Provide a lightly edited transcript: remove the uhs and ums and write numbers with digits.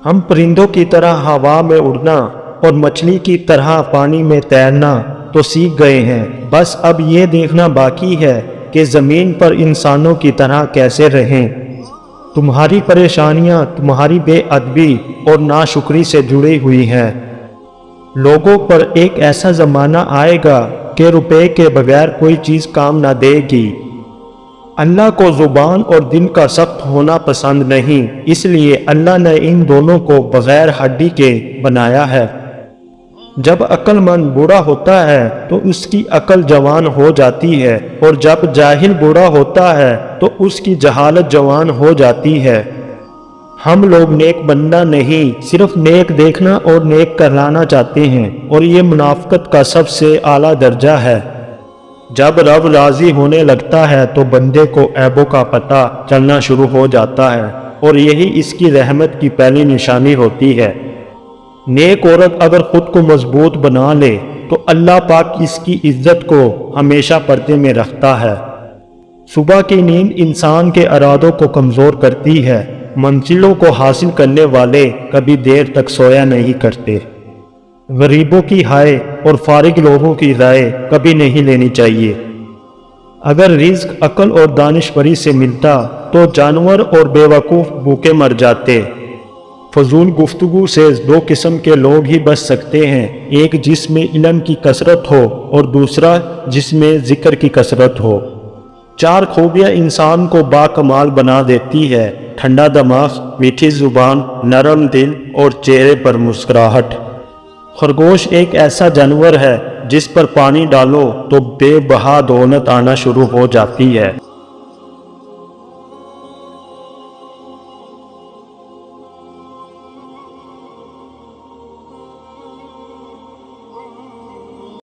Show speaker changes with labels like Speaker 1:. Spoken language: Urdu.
Speaker 1: ہم پرندوں کی طرح ہوا میں اڑنا اور مچھلی کی طرح پانی میں تیرنا تو سیکھ گئے ہیں، بس اب یہ دیکھنا باقی ہے کہ زمین پر انسانوں کی طرح کیسے رہیں۔ تمہاری پریشانیاں تمہاری بے ادبی اور ناشکری سے جڑی ہوئی ہیں۔ لوگوں پر ایک ایسا زمانہ آئے گا کہ روپے کے بغیر کوئی چیز کام نہ دے گی۔ اللہ کو زبان اور دل کا سخت ہونا پسند نہیں، اس لیے اللہ نے ان دونوں کو بغیر ہڈی کے بنایا ہے۔ جب عقل مند بوڑھا ہوتا ہے تو اس کی عقل جوان ہو جاتی ہے، اور جب جاہل بوڑھا ہوتا ہے تو اس کی جہالت جوان ہو جاتی ہے۔ ہم لوگ نیک بننا نہیں، صرف نیک دیکھنا اور نیک کہلانا چاہتے ہیں، اور یہ منافقت کا سب سے اعلیٰ درجہ ہے۔ جب رب راضی ہونے لگتا ہے تو بندے کو عیبوں کا پتہ چلنا شروع ہو جاتا ہے، اور یہی اس کی رحمت کی پہلی نشانی ہوتی ہے۔ نیک عورت اگر خود کو مضبوط بنا لے تو اللہ پاک اس کی عزت کو ہمیشہ پردے میں رکھتا ہے۔ صبح کی نیند انسان کے ارادوں کو کمزور کرتی ہے۔ منزلوں کو حاصل کرنے والے کبھی دیر تک سویا نہیں کرتے۔ غریبوں کی ہائے اور فارغ لوگوں کی رائے کبھی نہیں لینی چاہیے۔ اگر رزق عقل اور دانشوری سے ملتا تو جانور اور بے وقوف بھوکے مر جاتے۔ فضول گفتگو سے دو قسم کے لوگ ہی بچ سکتے ہیں، ایک جس میں علم کی کثرت ہو اور دوسرا جس میں ذکر کی کثرت ہو۔ چار خوبیاں انسان کو باکمال بنا دیتی ہے: ٹھنڈا دماغ، میٹھی زبان، نرم دل اور چہرے پر مسکراہٹ۔ خرگوش ایک ایسا جانور ہے جس پر پانی ڈالو تو بے بہا دولت آنا شروع ہو جاتی ہے۔